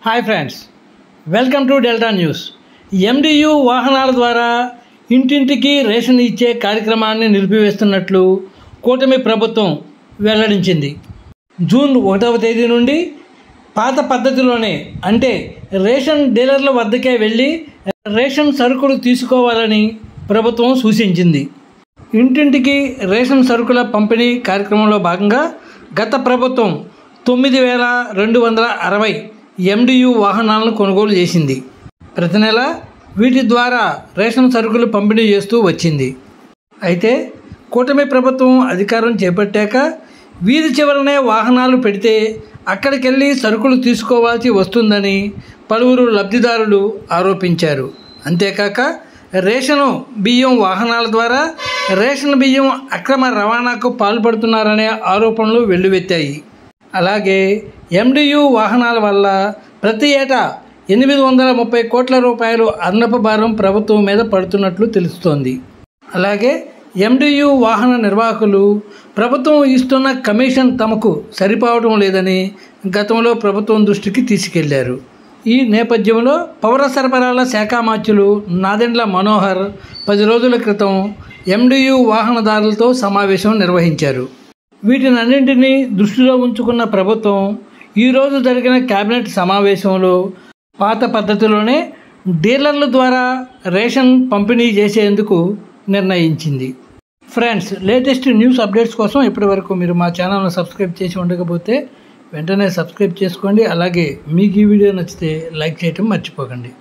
Hi friends, welcome to delta news. MDU వాహనాల ద్వారా ఇంటింటికి రేషన్ ఇచ్చే కార్యక్రమాన్ని నిలిపివేస్తున్నట్లు కూటమి ప్రభుత్వం వెల్లడించింది. జూన్ 1వ తేదీ నుండి పాత పద్ధతిలోనే అంటే రేషన్ డీలర్ల వద్దకే వెళ్ళి రేషన్ సరుకులు తీసుకోవాలని ప్రభుత్వం సూచించింది. ఇంటింటికి రేషన్ సరుకుల పంపిణీ కార్యక్రమంలో భాగంగా గత ప్రభుత్వం 9,260 ఎండియు వాహనాలను కొనుగోలు చేసింది. ప్రతి నెల వీటి ద్వారా రేషన్ సరుకులు పంపిణీ చేస్తూ వచ్చింది. అయితే కూటమి ప్రభుత్వం అధికారం చేపట్టాక వీధి చివరనే వాహనాలు పెడితే అక్కడికెళ్ళి సరుకులు తీసుకోవాల్సి వస్తుందని పలువురు లబ్ధిదారులు ఆరోపించారు. అంతేకాక రేషను బియ్యం వాహనాల ద్వారా రేషన్ బియ్యం అక్రమ రవాణాకు పాల్పడుతున్నారనే ఆరోపణలు వెల్లువెత్తాయి. అలాగే ఎండియు వాహనాల వల్ల ప్రతి ఏటా 830 కోట్ల రూపాయలు అదనపు భారం ప్రభుత్వం మీద పడుతున్నట్లు తెలుస్తోంది. అలాగే ఎండియు వాహన నిర్వాహకులు ప్రభుత్వం ఇస్తున్న కమిషన్ తమకు సరిపోవడం లేదని గతంలో ప్రభుత్వం దృష్టికి తీసుకెళ్లారు. ఈ నేపథ్యంలో పౌర సరఫరాల శాఖ మంత్రులు నాదెండ్ల మనోహర్ 10 రోజుల క్రితం ఎండియు వాహనదారులతో సమావేశం నిర్వహించారు. వీటినన్నింటినీ దృష్టిలో ఉంచుకున్న ప్రభుత్వం ఈరోజు జరిగిన కేబినెట్ సమావేశంలో పాత పద్ధతిలోనే డీలర్ల ద్వారా రేషన్ పంపిణీ చేసేందుకు నిర్ణయించింది. ఫ్రెండ్స్, లేటెస్ట్ న్యూస్ అప్డేట్స్ కోసం ఇప్పటివరకు మీరు మా ఛానల్ను సబ్స్క్రైబ్ చేసి ఉండకపోతే వెంటనే సబ్స్క్రైబ్ చేసుకోండి. అలాగే మీకు ఈ వీడియో నచ్చితే లైక్ చేయటం మర్చిపోకండి.